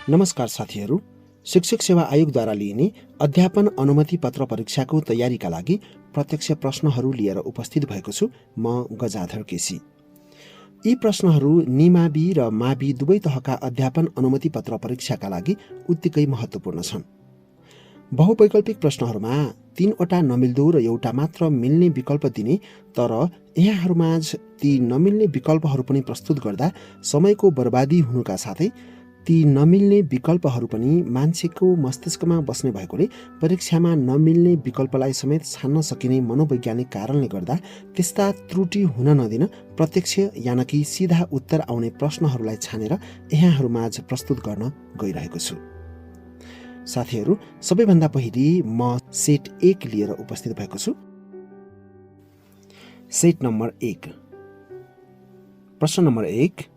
नमस्कार साथीहरू। शिक्षक सेवा आयोगद्वारा लिइने अध्यापन अनुमति पत्र परीक्षाको तयारीका लागि प्रत्यक्ष प्रश्नहरू लिएर उपस्थित भएको छु। म गजाधर केसी। यी प्रश्नहरू निमावि र मावि दुवै तहका अध्यापन अनुमति पत्र परीक्षाका लागि उत्तिकै महत्त्वपूर्ण छन्। बहुवैकल्पिक प्रश्नहरूमा 3वटा नमिल्दो र एउटा मात्र मिल्ने विकल्प दिने, तर यहाँहरूमाझ ती नमिल्ने विकल्पहरू पनि प्रस्तुत गर्दा समयको बर्बादी हुनुका साथै ती नमिल्ने विकल्पहरू पनि मान्छेको मस्तिष्कमा बस्ने भएकोले परीक्षामा नमिल्ने विकल्पलाई समेत छान्न सकिने मनोवैज्ञानिक कारणले गर्दा त्यस्ता त्रुटि हुन नदिन प्रत्यक्ष यानकि सिधा उत्तर आउने प्रश्नहरूलाई छानेर यहाँहरूमाझ प्रस्तुत गर्न गइरहेको छु। साथीहरू, सबैभन्दा पहिले म सेट 1 लिएर उपस्थित भएको छु। Set number 1। प्रश्न नम्बर 1।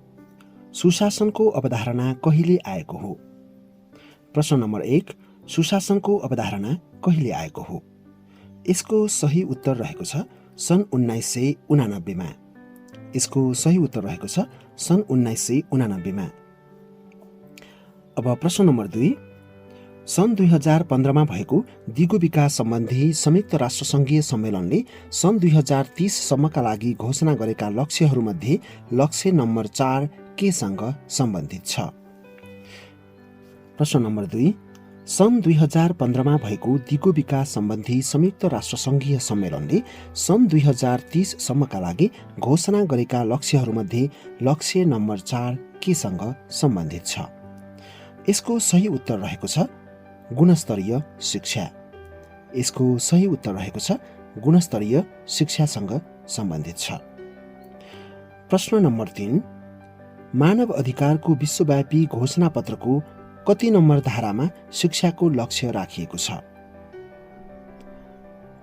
सुशासनको अवधारणा कहिले आएको हो? प्रश्न नम्बर 1। सुशासनको अवधारणा कहिले आएको हो? यसको सही उत्तर रहेको छ सन् 1989 मा। यसको सही उत्तर रहेको छ सन् 1989 मा। अब प्रश्न नम्बर 2। सन् 2015 मा भएको दिगो विकास सम्बन्धी संयुक्त राष्ट्रसङ्घीय सम्मेलनले सन् 2030 सम्मका लागि घोषणा गरेका लक्ष्यहरूमध्ये लक्ष्य नम्बर 4 केसँग सम्बन्धित छ? प्रश्न नम्बर 2। सन् 2015 मा भएको दिगो विकास सम्बन्धी संयुक्त राष्ट्रसङ्घीय सम्मेलनले सन् 2030 सम्मका लागि घोषणा गरेका लक्ष्यहरूमध्ये लक्ष्य नम्बर 4 केसँग सम्बन्धित छ? यसको सही उत्तर रहेको छ गुणस्तरीय शिक्षा। यसको सही उत्तर रहेको छ गुणस्तरीय शिक्षासँग सम्बन्धित छ। प्रश्न नम्बर 3। मानव अधिकारको विश्वव्यापी घोषणापत्रको कति नम्बर धारामा शिक्षाको लक्ष्य राखिएको छ?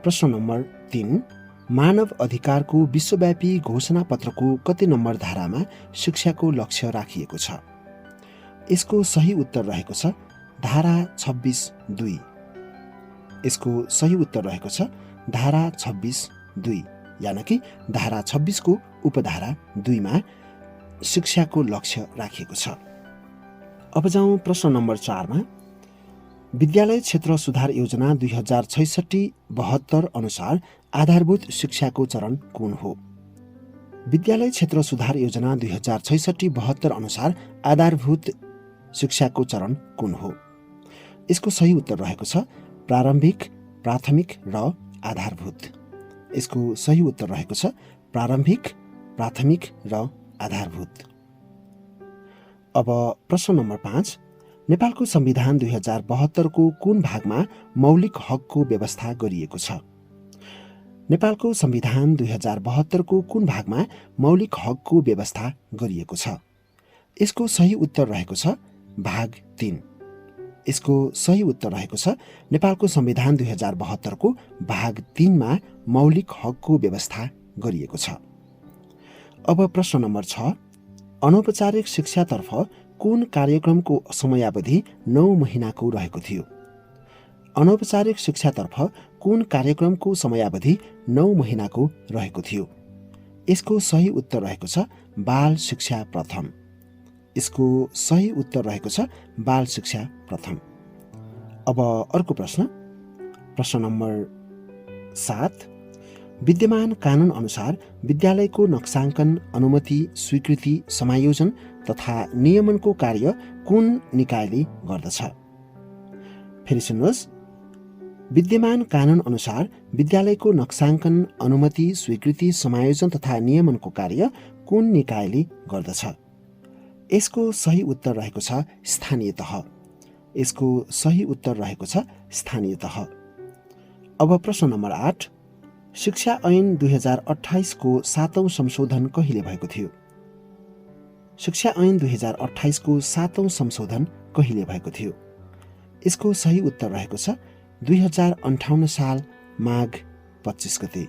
प्रश्न नम्बर 3। मानव अधिकारको विश्वव्यापी घोषणापत्रको कति नम्बर धारामा शिक्षाको लक्ष्य राखिएको छ? यसको सही उत्तर रहेको छ धारा 26(2). यसको सही उत्तर रहेको छ धारा 26(2), यानकि धारा 26 को उपधारा 2 मा शिक्षाको लक्ष्य राखिएको छ। अब जाउँ प्रश्न नम्बर 4 मा। विद्यालय क्षेत्र सुधार योजना 2066-72 अनुसार आधारभूत शिक्षाको चरण कुन हो? विद्यालय क्षेत्र सुधार योजना 2066-72 अनुसार आधारभूत शिक्षाको चरण कुन हो? यसको सही उत्तर रहेको छ प्रारम्भिक, प्राथमिक र आधारभूत। यसको सही उत्तर रहेको छ प्रारम्भिक, प्राथमिक र आधारभूत। अब प्रश्न नम्बर 5। नेपालको संविधान 2072 को कुन भागमा मौलिक हकको व्यवस्था गरिएको छ? नेपालको संविधान 2072 को कुन भागमा मौलिक हकको व्यवस्था गरिएको छ? यसको सही उत्तर रहेको छ भाग 3। यसको सही उत्तर रहेको छ नेपालको संविधान 2072 को भाग 3 मा मौलिक हकको व्यवस्था गरिएको छ। अब प्रश्न नम्बर 6। अनौपचारिक शिक्षातर्फ कुन कार्यक्रमको समयावधि 9 महिनाको रहेको थियो? अनौपचारिक शिक्षातर्फ कुन कार्यक्रमको समयावधि 9 महिनाको रहेको थियो? यसको सही उत्तर रहेको छ बाल शिक्षा प्रथम। यसको सही उत्तर रहेको छ बाल शिक्षा प्रथम। अब अर्को प्रश्न। प्रश्न नम्बर 7। विद्यमान कानुन अनुसार विद्यालयको नक्साङ्कन, अनुमति, स्वीकृति, समायोजन तथा नियमनको कार्य कुन निकायले गर्दछ? फेरि सुन्नुहोस्। विद्यमान कानुन अनुसार विद्यालयको नक्साङ्कन, अनुमति, स्वीकृति, समायोजन तथा नियमनको कार्य कुन निकायले गर्दछ? यसको सही उत्तर रहेको छ स्थानीय तह। यसको सही उत्तर रहेको छ स्थानीय तह। अब प्रश्न नम्बर 8। शिक्षा ऐन 2028 को 7औं संशोधन कहिले भएको थियो? शिक्षा ऐन 2028 को 7औं संशोधन कहिले भएको थियो? यसको सही उत्तर रहेको छ 2058 साल माघ 25 गते।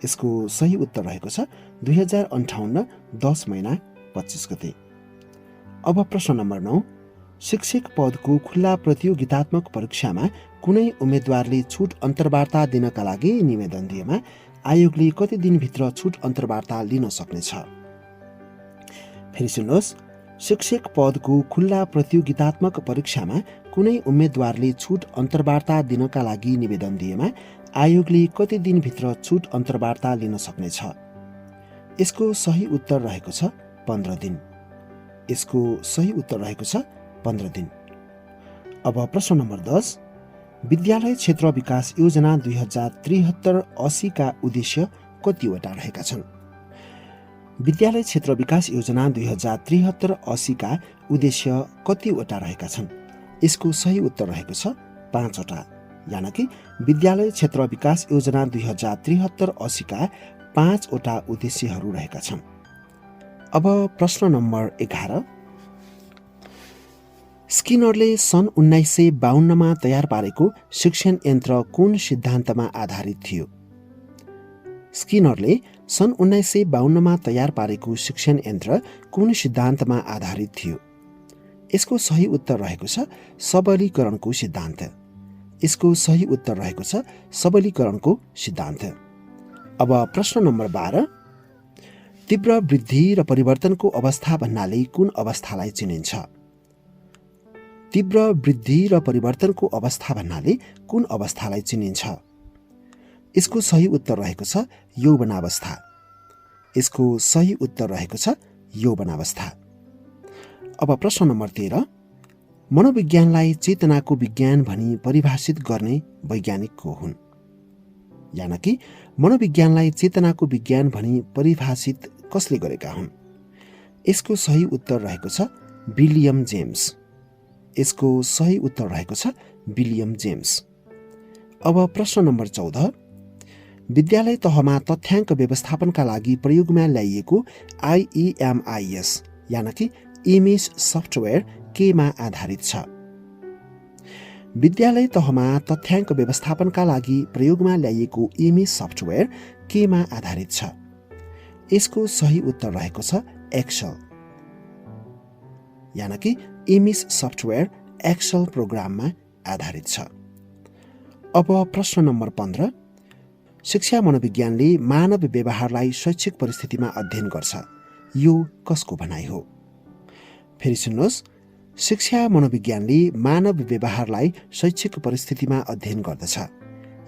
यसको सही उत्तर रहेको छ 2058 10 महिना 25 गते। अब प्रश्न नम्बर 9। शिक्षक पदको खुल्ला प्रतियोगितात्मक परीक्षामा कुनै उम्मेदवारले छुट अन्तर्वार्ता दिनका लागि निवेदन दिएमा आयोगले कति दिनभित्र छुट अन्तर्वार्ता लिन सक्नेछ? फेरि सुन्नुहोस्। शिक्षक पदको खुल्ला प्रतियोगितात्मक परीक्षामा कुनै उम्मेदवारले छुट अन्तर्वार्ता दिनका लागि निवेदन दिएमा आयोगले कति दिनभित्र छुट अन्तर्वार्ता लिन सक्नेछ? यसको सही उत्तर रहेको छ 15 दिन। यसको सही उत्तर रहेको छ 15 दिन। अब प्रश्न नम्बर 10, विद्यालय क्षेत्र विकास योजना 2073-80 का उद्देश्य कतिवटा रहेका छन्? विद्यालय क्षेत्र विकास योजना 2073-80 का उद्देश्य कतिवटा रहेका छन्? यसको सही उत्तर रहेको छ 5 वटा, यानि कि विद्यालय क्षेत्र विकास योजना 2073-80 का 5 वटा उद्देश्यहरू रहेका छन्। अब प्रश्न नम्बर 11, स्किनरले सन् 1952 मा तयार पारेको शिक्षण यन्त्र कुन सिद्धान्तमा आधारित थियो? स्किनरले सन् 1952 मा तयार पारेको शिक्षण यन्त्र कुन सिद्धान्तमा आधारित थियो? यसको सही उत्तर रहेको छ सबलीकरणको सिद्धान्त। यसको सही उत्तर रहेको छ सबलीकरणको सिद्धान्त। अब प्रश्न नम्बर 12, तीव्र वृद्धि र परिवर्तनको अवस्था भन्नाले कुन अवस्थालाई चिनिन्छ? तीव्र वृद्धि र परिवर्तनको अवस्था भन्नाले कुन अवस्थालाई चिनिन्छ? यसको सही उत्तर रहेको छ यौवनावस्था। यसको सही उत्तर रहेको छ यौवनावस्था। अब प्रश्न नम्बर 13, मनोविज्ञानलाई चेतनाको विज्ञान भनी परिभाषित गर्ने वैज्ञानिक को हुन्? यानि कि मनोविज्ञानलाई चेतनाको विज्ञान भनी परिभाषित कसले गरेका हुन्? यसको सही उत्तर रहेको छ विलियम जेम्स। यसको सही उत्तर रहेको छ विलियम जेम्स। अब प्रश्न नम्बर 14, विद्यालय तहमा तथ्याङ्क व्यवस्थापनका लागि प्रयोगमा ल्याइएको IEMIS यानि कि इमेज सफ्टवेयर केमा आधारित छ? विद्यालय तहमा तथ्याङ्क व्यवस्थापनका लागि प्रयोगमा ल्याइएको इमेज सफ्टवेयर केमा आधारित छ? यसको सही उत्तर रहेको छ एक्सेल, यानि कि इमेज सफ्टवेयर एक्सेल प्रोग्राममा आधारित छ। अब प्रश्न नम्बर 15, शिक्षा मनोविज्ञानले मानव व्यवहारलाई शैक्षिक परिस्थितिमा अध्ययन गर्छ, यो कसको भनाइ हो? फेरि सुन्नुहोस्, शिक्षा मनोविज्ञानले मानव व्यवहारलाई शैक्षिक परिस्थितिमा अध्ययन गर्दछ,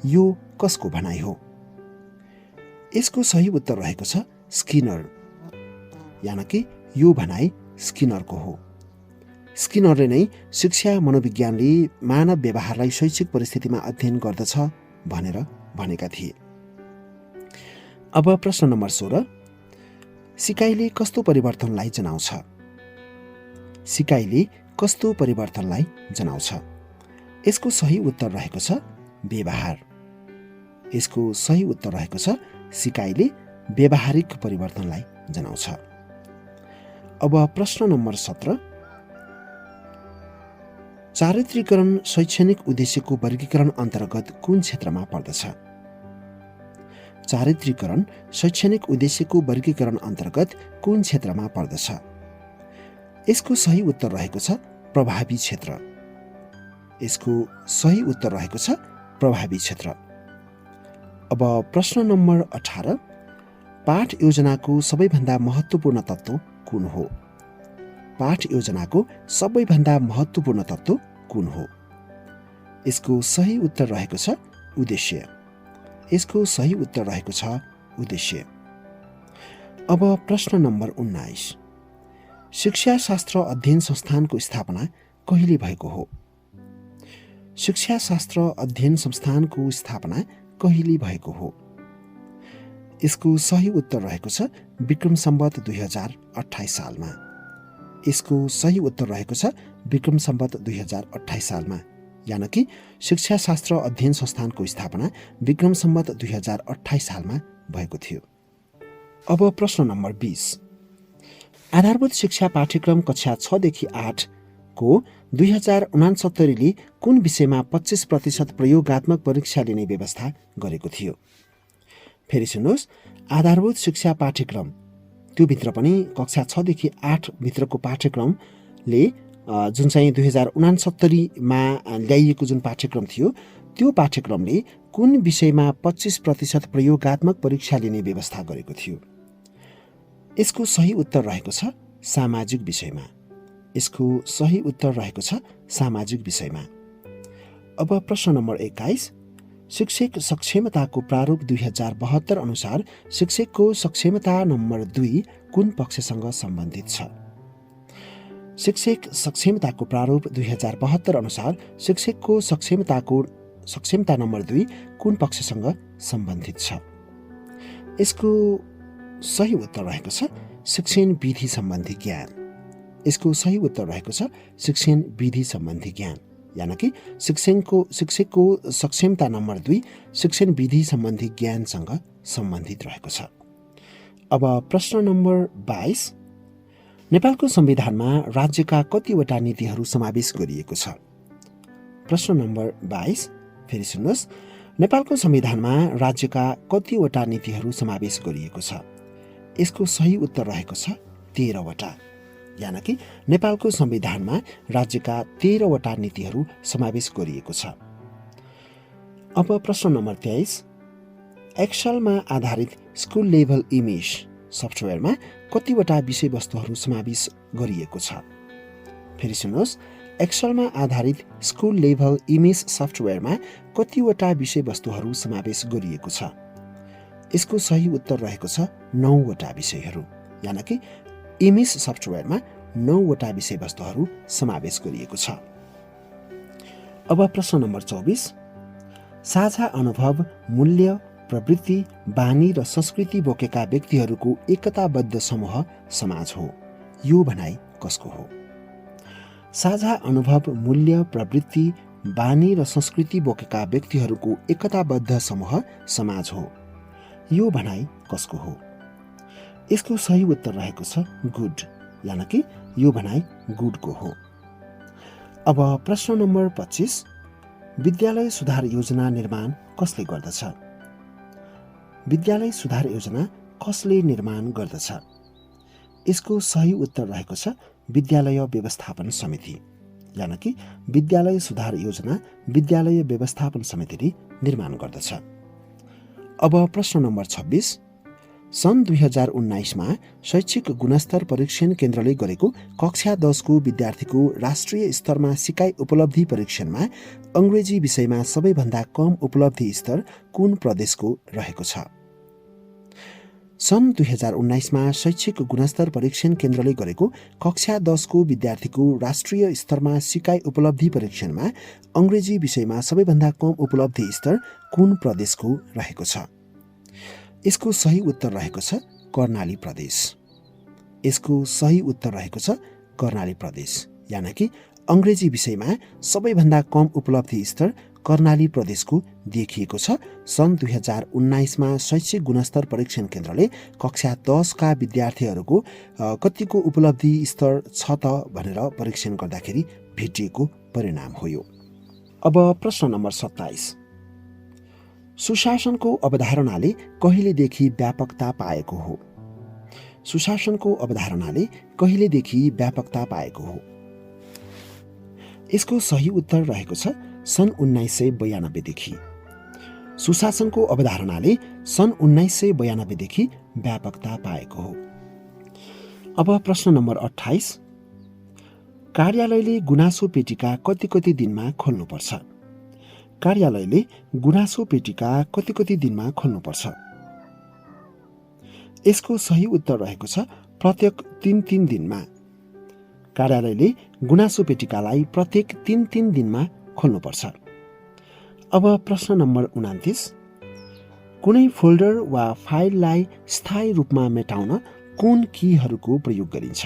यो कसको भनाइ हो? यसको सही उत्तर रहेको छ स्किनर, यानि कि यो भनाइ स्किनरको हो। स्किनरले नै शिक्षा मनोविज्ञानले मानव व्यवहारलाई शैक्षिक परिस्थितिमा अध्ययन गर्दछ भनेर भनेका थिए। अब प्रश्न नम्बर 16, सिकाइले कस्तो परिवर्तनलाई जनाउँछ? सिकाइले कस्तो परिवर्तनलाई जनाउँछ? यसको सही उत्तर रहेको छ व्यवहार। यसको सही उत्तर रहेको छ सिकाइले व्यवहारिक परिवर्तनलाई जनाउँछ। अब प्रश्न नम्बर 17, चारित्रीकरण शैक्षणिक उद्देश्यको वर्गीकरण अन्तर्गत कुन क्षेत्रमा पर्दछ? चारित्रीकरण शैक्षणिक उद्देश्यको वर्गीकरण अन्तर्गत कुन क्षेत्रमा पर्दछ? यसको सही उत्तर रहेको छ प्रभावी क्षेत्र। यसको सही उत्तर रहेको छ प्रभावी क्षेत्र। अब प्रश्न नम्बर 18, पाठ योजनाको सबैभन्दा महत्त्वपूर्ण तत्त्व कुन हो? पाठ योजनाको सबैभन्दा महत्त्वपूर्ण तत्त्व कुन हो? यसको सही उत्तर रहेको छ उद्देश्य। यसको सही उत्तर रहेको छ उद्देश्य। अब प्रश्न नम्बर 19, शिक्षाशास्त्र अध्ययन संस्थानको स्थापना कहिले भएको हो? शिक्षाशास्त्र अध्ययन संस्थानको स्थापना कहिले भएको हो? यसको सही उत्तर रहेको छ विक्रम सम्वत 2028 सालमा। यसको सही उत्तर रहेको छ विक्रम सम्वत 2028 सालमा, यानि कि शिक्षाशास्त्र अध्ययन संस्थानको स्थापना विक्रम सम्वत 2028 सालमा भएको थियो। अब प्रश्न नम्बर 20, आधारभूत शिक्षा पाठ्यक्रम कक्षा 6 देखि 8 को 2069 ले कुन विषयमा 25% प्रयोगात्मक परीक्षा लिने व्यवस्था गरेको थियो? फेरि सुन्नुहोस्, आधारभूत शिक्षा पाठ्यक्रम त्यो भित्र पनि कक्षा 6 देखि 8 भित्रको पाठ्यक्रमले जुन चाहिँ 2069 मा ल्याइएको जुन पाठ्यक्रम थियो, त्यो पाठ्यक्रमले कुन विषयमा 25% प्रयोगात्मक परीक्षा लिने व्यवस्था गरेको थियो? यसको सही उत्तर रहेको छ सामाजिक विषयमा। यसको सही उत्तर रहेको छ सामाजिक विषयमा। अब प्रश्न नम्बर 21, शिक्षक सक्षमताको प्रारूप 2072 अनुसार शिक्षकको सक्षमता नम्बर 2 कुन पक्षसँग सम्बन्धित छ? शिक्षक सक्षमताको प्रारूप 2072 अनुसार शिक्षकको सक्षमता नम्बर 2 कुन पक्षसँग सम्बन्धित छ? यसको सही उत्तर रहेको छ शिक्षण विधि सम्बन्धी ज्ञान। यसको सही उत्तर रहेको छ शिक्षण विधि सम्बन्धी ज्ञान, यानि कि शिक्षकको सक्षमता नम्बर 2 शिक्षण विधि सम्बन्धी ज्ञानसँग सम्बन्धित रहेको छ। अब प्रश्न नम्बर 22, नेपालको संविधानमा राज्यका कतिवटा नीतिहरू समावेश गरिएको छ? प्रश्न नम्बर 22, फेरि सुन्नुहोस्, नेपालको संविधानमा राज्यका कतिवटा नीतिहरू समावेश गरिएको छ? यसको सही उत्तर रहेको छ 13 वटा, यानि कि नेपालको संविधानमा राज्यका 13 वटा नीतिहरू समावेश गरिएको छ। अब प्रश्न नम्बर 23, एक्सेलमा आधारित स्कुल लेभल इमेज सफ्टवेयरमा कतिवटा विषयवस्तुहरू समावेश गरिएको छ? फेरि सुन्नुहोस्, एक्सेलमा आधारित स्कुल लेभल इमेज सफ्टवेयरमा कतिवटा विषयवस्तुहरू समावेश गरिएको छ? यसको सही उत्तर रहेको छ 9 वटा विषयहरू, यानि कि इमेज सफ्टवेयरमा 9 वटा विषयवस्तुहरू समावेश गरिएको छ। अब प्रश्न नम्बर 24, साझा अनुभव, मूल्य, प्रवृत्ति, बानी र संस्कृति बोकेका व्यक्तिहरूको एकताबद्ध समूह समाज हो। यो भनाइ कसको हो? साझा अनुभव, मूल्य, प्रवृत्ति, बानी र संस्कृति बोकेका व्यक्तिहरूको एकताबद्ध समूह समाज हो। यो भनाइ कसको हो? यसको सही उत्तर रहेको छ गुड, यानि कि यो भनाइ गुडको हो। अब प्रश्न नम्बर 25, विद्यालय सुधार योजना निर्माण कसले गर्दछ? विद्यालय सुधार योजना कसले निर्माण गर्दछ? यसको सही उत्तर रहेको छ विद्यालय व्यवस्थापन समिति, यानि कि विद्यालय सुधार योजना विद्यालय व्यवस्थापन समितिले निर्माण गर्दछ। अब प्रश्न नम्बर 26, सन् 2019मा शैक्षिक गुणस्तर परीक्षण केन्द्रले गरेको कक्षा 10 को विद्यार्थीको राष्ट्रिय स्तरमा सिकाइ उपलब्धि परीक्षणमा अंग्रेजी विषयमा सबैभन्दा कम उपलब्धि स्तर कुन प्रदेशको रहेको छ? सन् 2019मा शैक्षिक गुणस्तर परीक्षण केन्द्रले गरेको कक्षा 10 को विद्यार्थीको राष्ट्रिय स्तरमा सिकाइ उपलब्धि परीक्षणमा अंग्रेजी विषयमा सबैभन्दा कम उपलब्धि स्तर कुन प्रदेशको रहेको छ? यसको सही उत्तर रहेको छ कर्णाली प्रदेश। यसको सही उत्तर रहेको छ कर्णाली प्रदेश, यानि कि अंग्रेजी विषयमा सबैभन्दा कम उपलब्धि स्तर कर्णाली प्रदेशको देखिएको छ। सन् 2019मा शैक्षिक गुणस्तर परीक्षण केन्द्रले कक्षा 10 का विद्यार्थीहरूको कतिको उपलब्धि स्तर छ त भनेर परीक्षण गर्दाखेरि भेटिएको परिणाम हो यो। अब प्रश्न नम्बर 27, सुशासनको अवधारणाले कहिलेदेखि व्यापकता पाएको हो? सुशासनको अवधारणाले कहिलेदेखि व्यापकता पाएको हो? यसको सही उत्तर रहेको छ सन् 1992 देखि। सुशासनको अवधारणाले सन् 1992 देखि व्यापकता पाएको हो। अब प्रश्न नम्बर 28, कार्यालयले गुनासो पेटिका कति दिनमा खोल्नुपर्छ? कार्यालयले गुनासो पेटिका कति दिनमा खोल्नुपर्छ? यसको सही उत्तर रहेको छ प्रत्येक 3 दिनमा। कार्यालयले गुनासो पेटिकालाई प्रत्येक 3 दिनमा खोल्नुपर्छ। अब प्रश्न नम्बर 29, कुनै फोल्डर वा फाइललाई स्थायी रूपमा मेटाउन कुन कीहरूको प्रयोग गरिन्छ?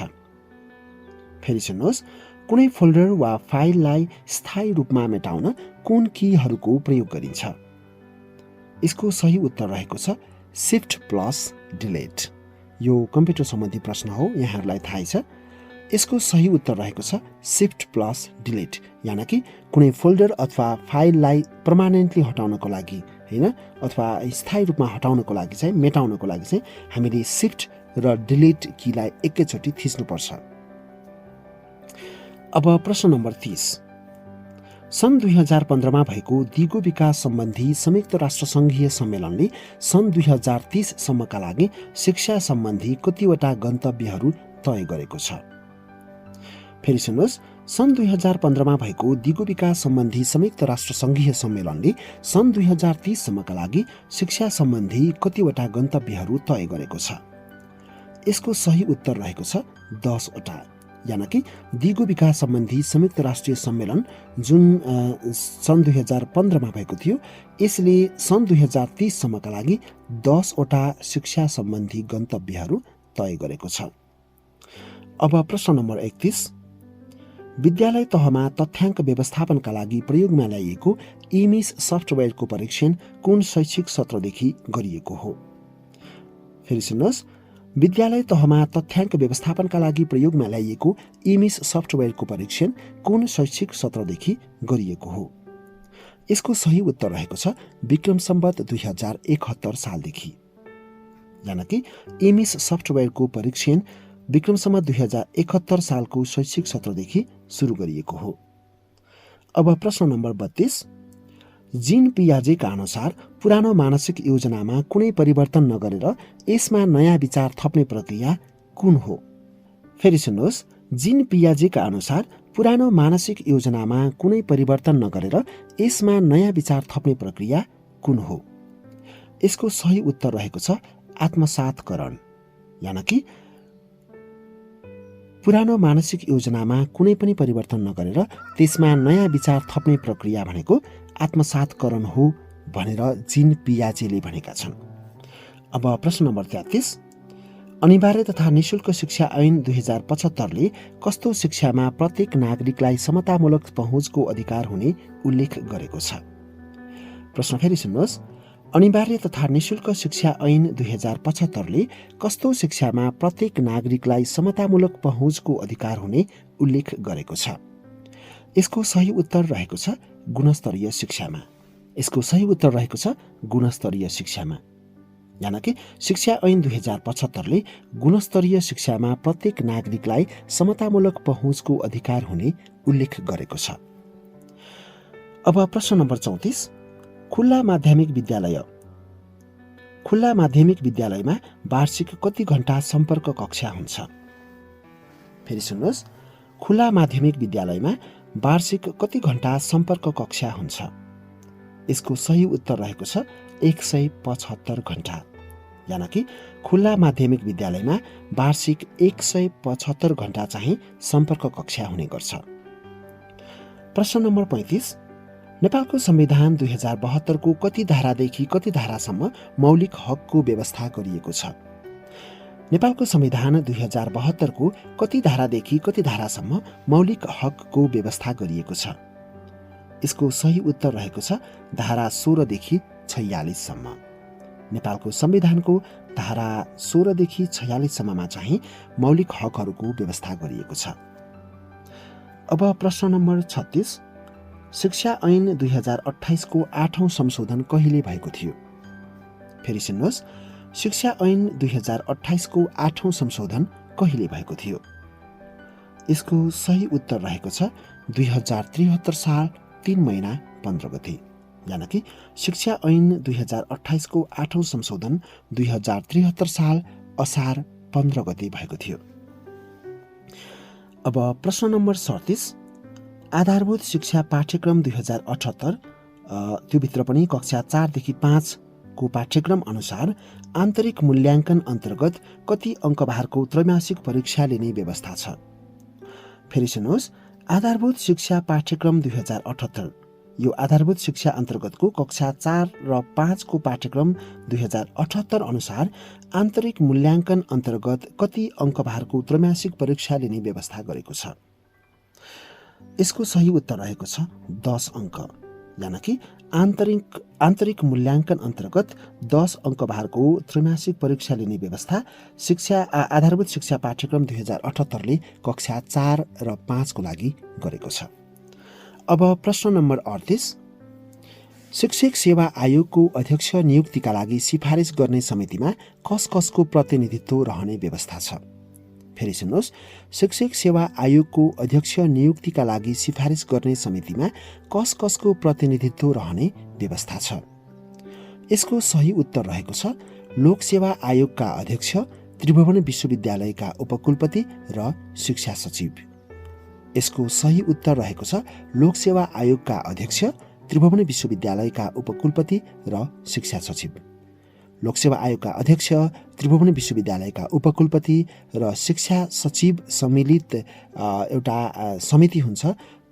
फेरि सुन्नुहोस्, कुनै फोल्डर वा फाइललाई स्थायी रूपमा मेटाउन कुन कीहरूको प्रयोग गरिन्छ? यसको सही उत्तर रहेको छ Shift+Delete। यो कम्प्युटर सम्बन्धी प्रश्न हो, यहाँहरूलाई थाहै छ। यसको सही उत्तर रहेको छ Shift+Delete, यानि कि कुनै फोल्डर अथवा फाइललाई पर्मानेन्टली हटाउनको लागि हैन, अथवा स्थायी रूपमा हटाउनको लागि चाहिँ मेटाउनको लागि चाहिँ हामीले शिफ्ट र डिलिट कीलाई एकैचोटि थिच्नुपर्छ। अब प्रश्न नम्बर 30, सन् 2015मा भएको दिगो विकास सम्बन्धी संयुक्त राष्ट्रसङ्घीय सम्मेलनले सन् 2030 सम्मका लागि शिक्षा सम्बन्धी कतिवटा गन्तव्यहरू तय गरेको छ? फेरि सुन्नुहोस्, सन् 2015मा भएको दिगो विकास सम्बन्धी संयुक्त राष्ट्र सङ्घीय सम्मेलनले सन् 2030 सम्मका लागि शिक्षा सम्बन्धी कतिवटा गन्तव्यहरू तय गरेको छ? यसको सही उत्तर रहेको छ 10 वटा। यानि दिगो विकास सम्बन्धी संयुक्त राष्ट्रिय सम्मेलन जुन सन् 2015मा भएको थियो, यसले सन् 2030 सम्मका लागि 10 वटा शिक्षा सम्बन्धी गन्तव्यहरू तय गरेको छ। अब प्रश्न नम्बर 31, विद्यालय तहमा तथ्याङ्क व्यवस्थापनका लागि प्रयोगमा ल्याइएको इमिस सफ्टवेयरको परीक्षण कुन शैक्षिक सत्रदेखि गरिएको हो? फेरि सुन्नुहोस्, विद्यालय तहमा तथ्याङ्क व्यवस्थापनका लागि प्रयोगमा ल्याइएको इमिस सफ्टवेयरको परीक्षण कुन शैक्षिक सत्रदेखि गरिएको हो? यसको सही उत्तर रहेको छ विक्रम सम्वत 2071 सालदेखि। यानि इमिस सफ्टवेयरको परीक्षण विक्रम सम्वत 2071 सालको शैक्षिक सत्रदेखि सुरु गरिएको हो। अब प्रश्न नम्बर 32, जीन पियाजेका अनुसार पुरानो मानसिक योजनामा कुनै परिवर्तन नगरेर यसमा नयाँ विचार थप्ने प्रक्रिया कुन हो? फेरि सुन्नुहोस्, जीन पियाजेका अनुसार पुरानो मानसिक योजनामा कुनै परिवर्तन नगरेर यसमा नयाँ विचार थप्ने प्रक्रिया कुन हो? यसको सही उत्तर रहेको छ आत्मसातकरण। यानि पुरानो मानसिक योजनामा कुनै पनि परिवर्तन नगरेर त्यसमा नयाँ विचार थप्ने प्रक्रिया भनेको आत्मसातकरण हो भनेर जीन पियाजेले भनेका छन्। अब प्रश्न नम्बर 33, अनिवार्य तथा निशुल्क शिक्षा ऐन 2075ले कस्तो शिक्षामा प्रत्येक नागरिकलाई समतामूलक पहुँचको अधिकार हुने उल्लेख गरेको छ? प्रश्न फेरि सुन्नुहोस्, अनिवार्य तथा निशुल्क शिक्षा ऐन 2075ले कस्तो शिक्षामा प्रत्येक नागरिकलाई समतामूलक पहुँचको अधिकार हुने उल्लेख गरेको छ? यसको सही उत्तर रहेको छ गुणस्तरीय शिक्षामा। यसको सही उत्तर रहेको छ गुणस्तरीय शिक्षामा। यानि शिक्षा ऐन 2075ले गुणस्तरीय शिक्षामा प्रत्येक नागरिकलाई समतामूलक पहुँचको अधिकार हुने उल्लेख गरेको छ। अब प्रश्न नम्बर 34, खुल्ला माध्यमिक विद्यालयमा वार्षिक कति घण्टा सम्पर्क कक्षा हुन्छ? फेरि सुन्नुहोस्, खुल्ला माध्यमिक विद्यालयमा वार्षिक कति घण्टा सम्पर्क कक्षा हुन्छ? यसको सही उत्तर रहेको छ 175 घण्टा। यानि खुल्ला माध्यमिक विद्यालयमा वार्षिक 175 घण्टा चाहिँ सम्पर्क कक्षा हुने गर्छ। प्रश्न नम्बर 35, नेपालको संविधान 2072 को कति धारादेखि कति धारासम्म मौलिक हकको व्यवस्था गरिएको छ? नेपालको संविधान 2072 को कति धारादेखि कति धारासम्म मौलिक हकको व्यवस्था गरिएको छ? यसको सही उत्तर रहेको छ धारा 16 देखि 46 सम्म। नेपालको संविधानको धारा 16 देखि 46 सम्ममा चाहिँ मौलिक हकहरूको व्यवस्था गरिएको छ। अब प्रश्न नम्बर 36, शिक्षा ऐन 2028 को 8औं संशोधन कहिले भएको थियो? फेरि सुन्नुहोस्, शिक्षा ऐन 2028 को 8औं संशोधन कहिले भएको थियो? यसको सही उत्तर रहेको छ 2073 साल 3 महिना 15 गते। यानि शिक्षा ऐन 2028 को 8औं संशोधन 2073 साल असार 15 गते भएको थियो। अब प्रश्न नम्बर 37, आधारभूत शिक्षा पाठ्यक्रम 2078 त्योभित्र पनि कक्षा 4 देखि 5 को पाठ्यक्रम अनुसार आन्तरिक मूल्याङ्कन अन्तर्गत कति अङ्कभारको त्रैमासिक परीक्षा लिने व्यवस्था छ? फेरि सुन्नुहोस्, आधारभूत शिक्षा पाठ्यक्रम 2078 यो आधारभूत शिक्षा अन्तर्गतको कक्षा 4 र 5 को पाठ्यक्रम 2078 अनुसार आन्तरिक मूल्याङ्कन अन्तर्गत कति अङ्कभारको त्रैमासिक परीक्षा लिने व्यवस्था गरेको छ? यसको सही उत्तर रहेको छ 10 अङ्क। यानि आन्तरिक मूल्याङ्कन अन्तर्गत 10 अङ्कभारको त्रैमासिक परीक्षा लिने व्यवस्था आधारभूत शिक्षा पाठ्यक्रम 2078ले कक्षा 4 र 5 को लागि गरेको छ। अब प्रश्न नम्बर 38, शिक्षक सेवा आयोगको अध्यक्ष नियुक्तिका लागि सिफारिस गर्ने समितिमा कसको प्रतिनिधित्व रहने व्यवस्था छ? फेरि सुन्नुहोस्, शिक्षक सेवा आयोगको अध्यक्ष नियुक्तिका लागि सिफारिस गर्ने समितिमा कसको प्रतिनिधित्व रहने व्यवस्था छ? यसको सही उत्तर रहेको छ लोक सेवा आयोगका अध्यक्ष, त्रिभुवन विश्वविद्यालयका उपकुलपति र शिक्षा सचिव। यसको सही उत्तर रहेको छ लोकसेवा आयोगका अध्यक्ष, त्रिभुवन विश्वविद्यालयका उपकुलपति र शिक्षा सचिव। लोकसेवा आयोगका अध्यक्ष, त्रिभुवन विश्वविद्यालयका उपकुलपति र शिक्षा सचिव सम्मिलित एउटा समिति हुन्छ।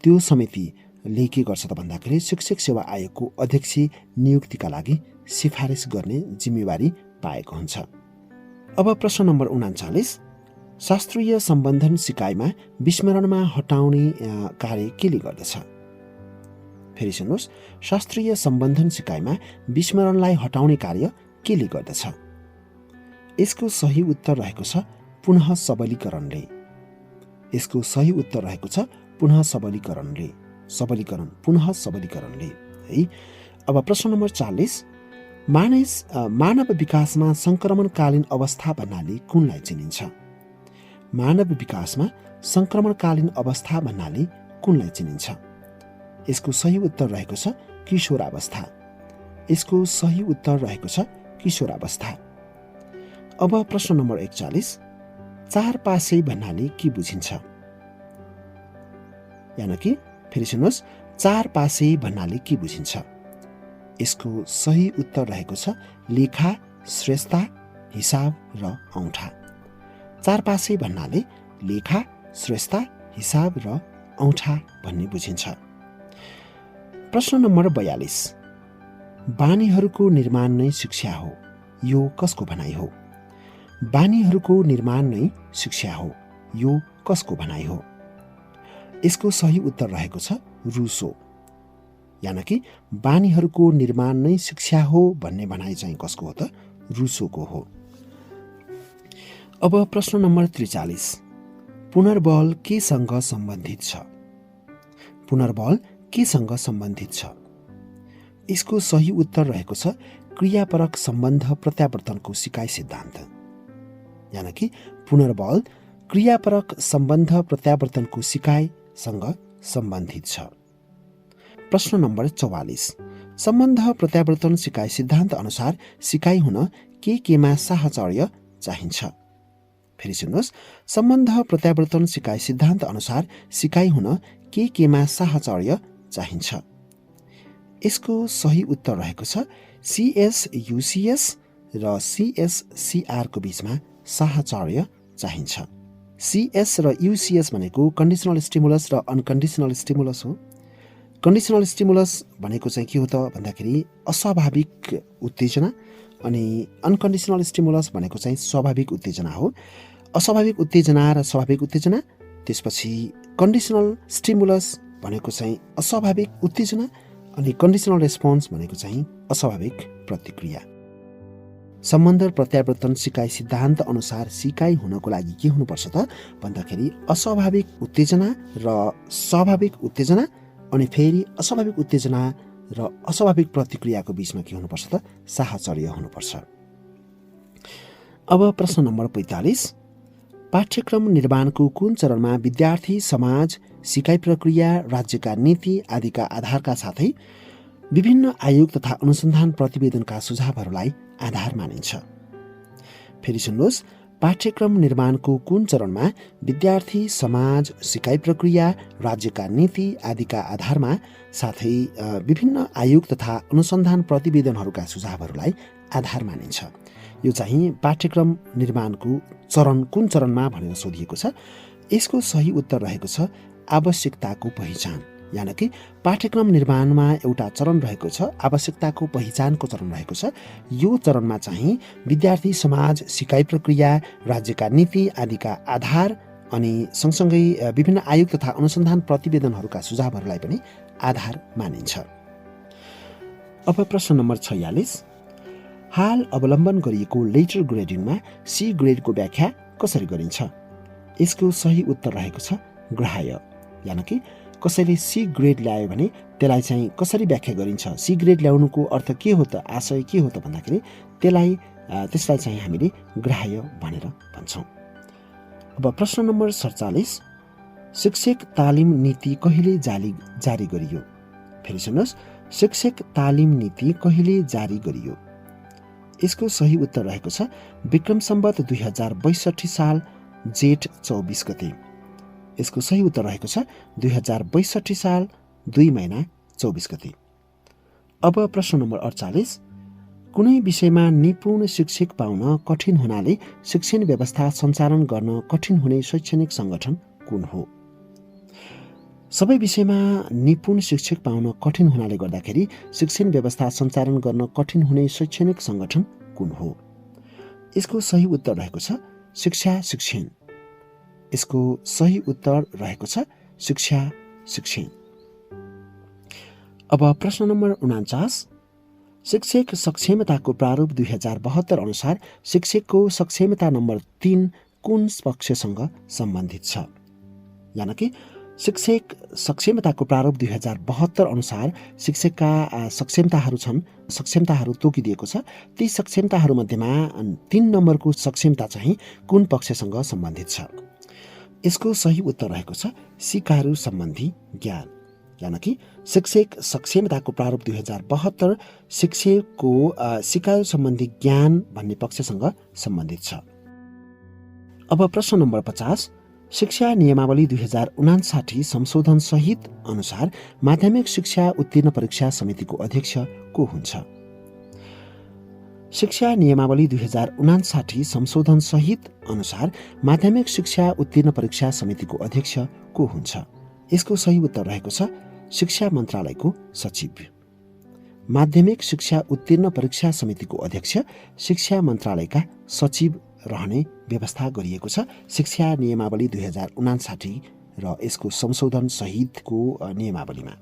त्यो समितिले के गर्छ त भन्दाखेरि शिक्षक सेवा आयोगको अध्यक्ष नियुक्तिका लागि सिफारिस गर्ने जिम्मेवारी पाएको हुन्छ। अब प्रश्न नम्बर 39, शास्त्रीय सम्बन्धन सिकाइमा विस्मरणमा हटाउने कार्य केले गर्दछ? फेरि सुन्नुहोस्, शास्त्रीय सम्बन्धन सिकाइमा विस्मरणलाई हटाउने कार्य केले गर्दछ? यसको सही उत्तर रहेको छ पुनः सबलीकरणले। यसको सही उत्तर रहेको छ पुनः सबलीकरणले, पुनः सबलीकरणले है। अब प्रश्न नम्बर 40, मानव विकासमा संक्रमणकालीन अवस्था भन्नाले कुनलाई चिनिन्छ? मानव विकासमा संक्रमणकालीन अवस्था भन्नाले कुनलाई चिनिन्छ? यसको सही उत्तर रहेको छ किशोरावस्था। यसको सही उत्तर रहेको छ किशोरावस्था। अब प्रश्न नम्बर 41, चार पासे भन्नाले के बुझिन्छ? यानि फेरि सुन्नुहोस्, चार पासे भन्नाले के बुझिन्छ? यसको सही उत्तर रहेको छ लेखा, श्रेष्ठता, हिसाब र औँठा। चार पासे भन्नाले लेखा, श्रेष्ठता, हिसाब र औँठा भन्ने बुझिन्छ। प्रश्न नम्बर 42, बानीहरूको निर्माण नै शिक्षा हो, यो कसको भनाइ हो? बानीहरूको निर्माण नै शिक्षा हो, यो कसको भनाइ हो? यसको सही उत्तर रहेको छ रुसो। यानि कि बानीहरूको निर्माण नै शिक्षा हो भन्ने भनाइ चाहिँ कसको हो त? रुसोको हो। अब प्रश्न नम्बर 43, पुनर्बल केसँग सम्बन्धित छ? पुनर्बल केसँग सम्बन्धित छ? यसको सही उत्तर रहेको छ क्रियापरक सम्बन्ध प्रत्यावर्तनको सिकाइ सिद्धान्त। यानि कि पुनर्बल क्रियापरक सम्बन्ध प्रत्यावर्तनको सिकाइसँग सम्बन्धित छ। प्रश्न नम्बर 44, सम्बन्ध प्रत्यावर्तन सिकाइ सिद्धान्त अनुसार सिकाइ हुन केमा साहचर्य चाहिन्छ? फेरि सुन्नुहोस्, सम्बन्ध प्रत्यावर्तन सिकाइ सिद्धान्त अनुसार सिकाइ हुन केमा साहचर्य चाहिन्छ? यसको सही उत्तर रहेको छ CSUCS र CSCR को बीचमा साहचर्य चाहिन्छ। CS र UCS भनेको कन्डिसनल स्टिमुलस र अनकन्डिसनल स्टिमुलस हो। कन्डिसनल स्टिमुलस भनेको चाहिँ के हो त भन्दाखेरि अस्वाभाविक उत्तेजना, अनि अनकन्डिसनल स्टिमुलस भनेको चाहिँ स्वाभाविक उत्तेजना हो। अस्वाभाविक उत्तेजना र स्वाभाविक उत्तेजना, त्यसपछि कन्डिसनल स्टिमुलस भनेको चाहिँ अस्वाभाविक उत्तेजना, अनि कन्डिसनल रेस्पोन्स भनेको चाहिँ अस्वाभाविक प्रतिक्रिया। सम्बन्ध प्रत्यावर्तन सिकाइ सिद्धान्त अनुसार सिकाइ हुनको लागि के हुनुपर्छ त भन्दाखेरि अस्वाभाविक उत्तेजना र स्वाभाविक उत्तेजना, अनि फेरि अस्वाभाविक उत्तेजना र अस्वाभाविक प्रतिक्रियाको बीचमा के हुनुपर्छ त? साहचर्य हुनुपर्छ। अब प्रश्न नम्बर 45, पाठ्यक्रम निर्माणको कुन चरणमा विद्यार्थी, समाज, सिकाइ प्रक्रिया, राज्यका नीति आदिका आधारका साथै विभिन्न आयोग तथा अनुसन्धान प्रतिवेदनका सुझावहरूलाई आधार मानिन्छ? फेरि सुन्नुहोस्, पाठ्यक्रम निर्माणको कुन चरणमा विद्यार्थी, समाज, सिकाइ प्रक्रिया, राज्यका नीति आदिका आधारमा साथै विभिन्न आयोग तथा अनुसन्धान प्रतिवेदनहरूका सुझावहरूलाई आधार मानिन्छ? यो चाहिँ पाठ्यक्रम निर्माणको चरण कुन चरणमा भनेर सोधिएको छ। यसको सही उत्तर रहेको छ आवश्यकताको पहिचान। यानि कि पाठ्यक्रम निर्माणमा एउटा चरण रहेको छ, आवश्यकताको पहिचानको चरण रहेको छ। यो चरणमा चाहिँ विद्यार्थी, समाज, सिकाइ प्रक्रिया, राज्यका नीति आदिका आधार अनि सँगसँगै विभिन्न आयोग तथा अनुसन्धान प्रतिवेदनहरूका सुझावहरूलाई पनि आधार मानिन्छ। अब प्रश्न नम्बर 46, हाल अवलम्बन गरिएको लेटर ग्रेडिङमा C ग्रेडको व्याख्या कसरी गरिन्छ? यसको सही उत्तर रहेको छ ग्राह्य। यानि कि कसैले C ग्रेड ल्यायो भने त्यसलाई चाहिँ कसरी व्याख्या गरिन्छ? C ग्रेड ल्याउनुको अर्थ के हो त, आशय के हो त भन्दाखेरि त्यसलाई चाहिँ हामीले ग्राह्य भनेर भन्छौँ। अब प्रश्न नम्बर 47, शिक्षक तालिम नीति कहिले जारी गरियो? फेरि सुन्नुहोस्, शिक्षक तालिम नीति कहिले जारी गरियो? यसको सही उत्तर रहेको छ विक्रम सम्वत 2062 साल जेठ 24 गते। यसको सही उत्तर रहेको छ 2062 साल 2 महिना 24 गते। अब प्रश्न नम्बर 48, कुनै विषयमा निपुण शिक्षक पाउन कठिन हुनाले शिक्षण व्यवस्था सञ्चालन गर्न कठिन हुने शैक्षणिक सङ्गठन कुन हो? सबै विषयमा निपुण शिक्षक पाउन कठिन हुनाले गर्दाखेरि शिक्षण व्यवस्था सञ्चालन गर्न कठिन हुने शैक्षणिक सङ्गठन कुन हो? यसको सही उत्तर रहेको छ शिक्षा शिक्षण। यसको सही उत्तर रहेको छ शिक्षा शिक्षण। अब प्रश्न नम्बर 49, शिक्षक सक्षमताको प्रारूप 2072 अनुसार शिक्षकको सक्षमता नम्बर 3 कुन पक्षसँग सम्बन्धित छ? यानि कि शिक्षक सक्षमताको प्रारूप 2072 अनुसार शिक्षकका सक्षमताहरू छन्, सक्षमताहरू तोकिदिएको छ। ती सक्षमताहरूमध्येमा 3 नम्बरको सक्षमता चाहिँ कुन पक्षसँग सम्बन्धित छ? यसको सही उत्तर रहेको छ सिकारू सम्बन्धी ज्ञान। यानि कि शिक्षक सक्षमताको प्रारूप 2072 शिक्षकको सिकारू सम्बन्धी ज्ञान भन्ने पक्षसँग सम्बन्धित छ। अब प्रश्न नम्बर 50, शिक्षा नियमावली 2059 संशोधन सहित अनुसार माध्यमिक शिक्षा उत्तीर्ण परीक्षा समितिको अध्यक्ष को हुन्छ? शिक्षा नियमावली 2059 संशोधन सहित अनुसार माध्यमिक शिक्षा उत्तीर्ण परीक्षा समितिको अध्यक्ष को हुन्छ? यसको सही उत्तर रहेको छ शिक्षा मन्त्रालयको सचिव। माध्यमिक शिक्षा उत्तीर्ण परीक्षा समितिको अध्यक्ष शिक्षा मन्त्रालयका सचिव रहने व्यवस्था गरिएको छ शिक्षा नियमावली 2059 र यसको संशोधन सहितको नियमावलीमा।